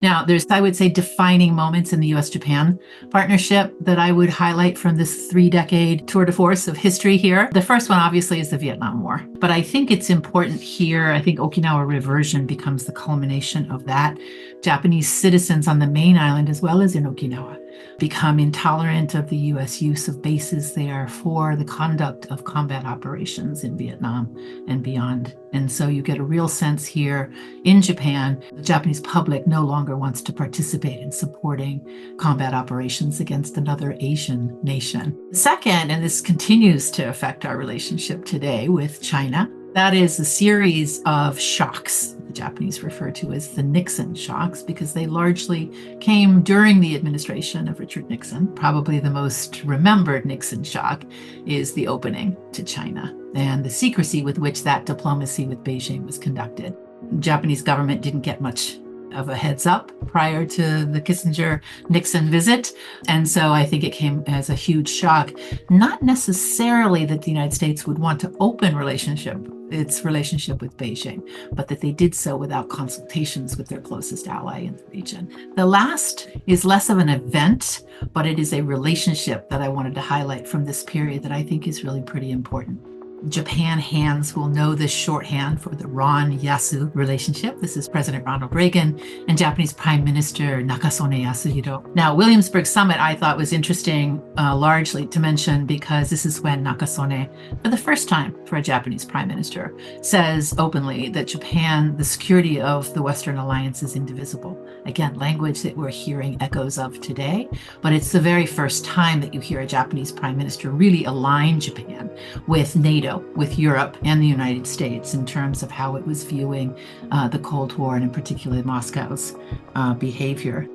Now, there's, I would say, defining moments in the U.S. Japan partnership that I would highlight from this 3-decade tour de force of history here. The first one, obviously, is the Vietnam War. But I think it's important here. I think Okinawa reversion becomes the culmination of that. Japanese citizens on the main island, as well as in Okinawa, become intolerant of the U.S. use of bases there for the conduct of combat operations in Vietnam and beyond. And so you get a real sense here in Japan, the Japanese public no longer wants to participate in supporting combat operations against another Asian nation. Second, and this continues to affect our relationship today with China, that is a series of shocks the Japanese refer to as the Nixon shocks, because they largely came during the administration of Richard Nixon. Probably the most remembered Nixon shock is the opening to China and the secrecy with which that diplomacy with Beijing was conducted. The Japanese government didn't get much of a heads up prior to the Kissinger-Nixon visit. And so I think it came as a huge shock, not necessarily that the United States would want to open its relationship with Beijing, but that they did so without consultations with their closest ally in the region. The last is less of an event, but it is a relationship that I wanted to highlight from this period that I think is really pretty important. Japan hands will know this shorthand for the Ron-Yasu relationship. This is President Ronald Reagan and Japanese Prime Minister Nakasone Yasuhiro. Now, Williamsburg Summit I thought was interesting largely to mention because this is when Nakasone, for the first time for a Japanese Prime Minister, says openly that Japan, the security of the Western alliance is indivisible. Again, language that we're hearing echoes of today, but it's the very first time that you hear a Japanese Prime Minister really align Japan with NATO, with Europe and the United States in terms of how it was viewing the Cold War and in particular Moscow's behavior.